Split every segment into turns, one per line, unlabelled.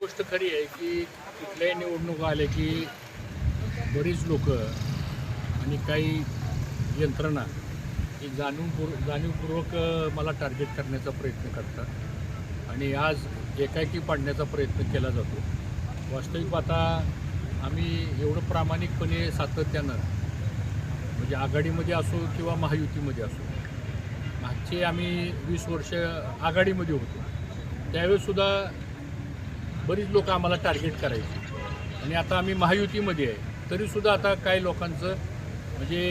गोष्ट खरी आहे की कुठल्याही निवडणुका आल्या की बरीच लोक आणि काही यंत्रणा ही जाणीवपूर्वक मला टार्गेट करण्याचा प्रयत्न करतात आणि आज एकाएकी पाडण्याचा प्रयत्न केला जातो. वास्तविक आता आम्ही एवढं प्रामाणिकपणे सातत्यानं म्हणजे आघाडीमध्ये असो किंवा महायुतीमध्ये असो, मागचे आम्ही 20 वर्ष आघाडीमध्ये होतो त्यावेळेससुद्धा बरीच लोक आम्हाला टार्गेट करायची आणि आता आम्ही महायुतीमध्ये आहे तरीसुद्धा आता काही लोकांचं म्हणजे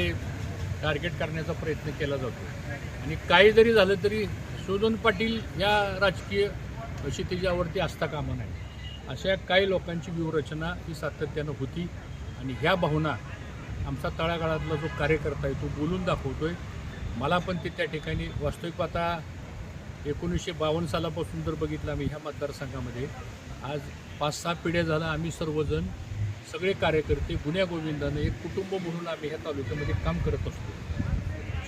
टार्गेट करण्याचा प्रयत्न केला जातो आणि काही जरी झालं तरी शोधन पाटील या राजकीय क्षितिजावरती असता कामा नाही. अशा काही लोकांची व्यूहरचना ही सातत्यानं होती आणि ह्या भावना आमचा तळागाळातला जो कार्यकर्ता आहे तो बोलून दाखवतोय. मला पण ते त्या ठिकाणी वास्तविक आता 1952 सालापासून जर बघितलं आम्ही ह्या मतदारसंघामध्ये आज 5-6 पिढ्या झाला आम्ही सर्वजण सगळे कार्यकर्ते गुण्यागोविंदानं एक कुटुंब म्हणून आम्ही ह्या तालुक्यामध्ये काम करत असतो.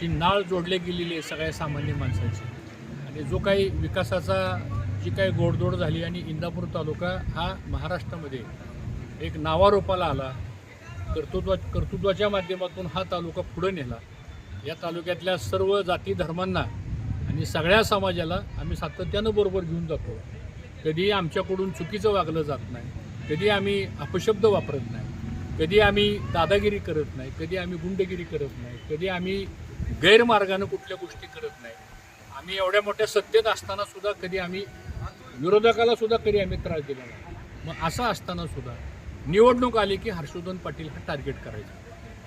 जी नाळ जोडले गेलेली आहे सगळ्या सामान्य माणसाची आणि जो काही विकासाचा जी काही गोडदोड झाली आणि इंदापूर तालुका हा महाराष्ट्रामध्ये एक नावारूपाला आला. कर्तृत्वाच्या माध्यमातून हा तालुका पुढे नेला. या तालुक्यातल्या सर्व जाती धर्मांना आणि सगळ्या समाजाला आम्ही सातत्यानं बरोबर घेऊन जातो. कधी आमच्याकडून चुकीचं वागलं जात नाही, कधी आम्ही अपशब्द वापरत नाही, कधी आम्ही दादागिरी करत नाही, कधी आम्ही गुंडगिरी करत नाही, कधी आम्ही गैरमार्गानं कुठल्या गोष्टी करत नाही. आम्ही एवढ्या मोठ्या सत्तेत असताना सुद्धा कधी आम्ही विरोधकाला सुद्धा कधी आम्ही त्रास दिला नाही. मग असं असताना सुद्धा निवडणूक आली की हर्षवर्धन पाटील हा टार्गेट करायचा.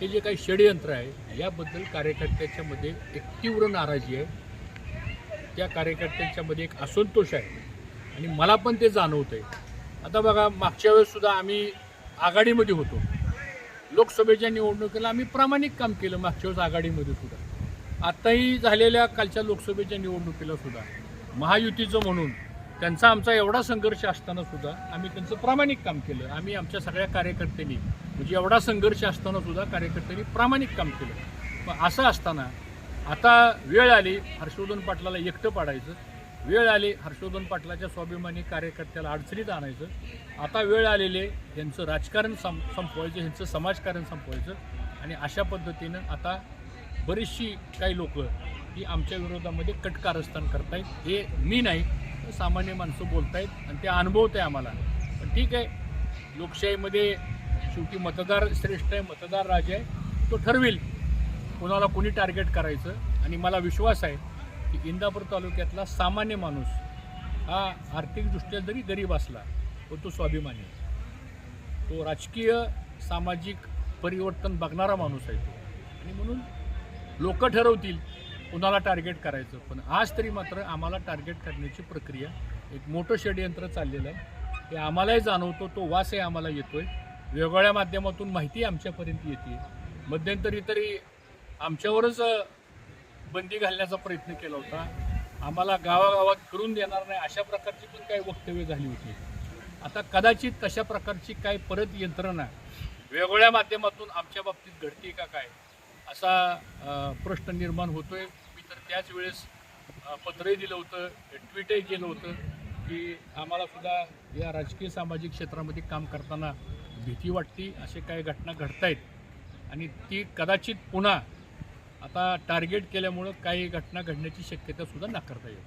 हे जे काही षडयंत्र आहे याबद्दल कार्यकर्त्यांच्यामध्ये एक तीव्र नाराजी आहे, त्या कार्यकर्त्यांच्यामध्ये एक असंतोष आहे आणि मला पण ते जाणवतं आहे. आता बघा मागच्या वेळेससुद्धा आम्ही आघाडीमध्ये होतो. लोकसभेच्या निवडणुकीला आम्ही प्रामाणिक काम केलं मागच्या वेळेस आघाडीमध्ये सुद्धा. आत्ताही झालेल्या कालच्या लोकसभेच्या निवडणुकीला सुद्धा महायुतीचं म्हणून त्यांचा आमचा एवढा संघर्ष असताना सुद्धा आम्ही त्यांचं प्रामाणिक काम केलं. आम्ही आमच्या सगळ्या कार्यकर्त्यांनी म्हणजे एवढा संघर्ष असताना सुद्धा कार्यकर्त्यांनी प्रामाणिक काम केलं. मग असं असताना आता वेळ आली हर्षवर्धन पाटलाला एकटं पाडायचं, वेळ आली हर्षवर्धन पाटलाच्या स्वाभिमानी कार्यकर्त्याला अडचणीत आणायचं, आता वेळ आलेले यांचं राजकारण संपवायचं, यांचं समाजकारण संपवायचं आणि अशा पद्धतीनं आता बरीचशी काही लोक ही आमच्या विरोधामध्ये कटकारस्थान करतायत. हे मी नाही सामान्य माणसं बोलतायत आणि ते अनुभवत आहे आम्हाला. पण ठीक आहे, लोकशाहीमध्ये शेवटी मतदार श्रेष्ठ आहे, मतदार राजा आहे, तो ठरवेल कोणाला कोणी टार्गेट करायचं. आणि मला विश्वास आहे की इंदापूर तालुक्यातला सामान्य माणूस हा आर्थिकदृष्ट्या जरी गरीब असला पण तो स्वाभिमानी आहे, तो राजकीय सामाजिक परिवर्तन बघणारा माणूस आहे तो. आणि म्हणून लोक ठरवतील कुणाला टार्गेट करायचं. पण आज तरी मात्र आम्हाला टार्गेट करण्याची प्रक्रिया एक मोठं षडयंत्र चाललेलं आहे. हे आम्हालाही जाणवतो, तो वासही आम्हाला येतो आहे. वेगवेगळ्या माध्यमातून माहिती आमच्यापर्यंत येते. मध्यंतरी तरी आमच्यावरच बंदी घालण्याचा प्रयत्न केला होता. आम्हाला गावागावात फिरून देणार नाही अशा प्रकारची पण काही वक्तव्य झाली होती. आता कदाचित तशा प्रकारची काही परत यंत्रणा वेगवेगळ्या माध्यमातून आमच्या बाबतीत घडते का काय असा प्रश्न निर्माण होतोय. मी तर त्याच वेळेस पत्रही दिलं होतं, ट्विटही केलं होतं की आम्हाला सुद्धा या राजकीय सामाजिक क्षेत्रामध्ये काम करताना भीती वाटते. असे काही घटना घडत आहेत आणि ती कदाचित पुन्हा आता टार्गेट केल्यामुळं काही घटना घडण्याची शक्यता सुद्धा नाकारता येईल.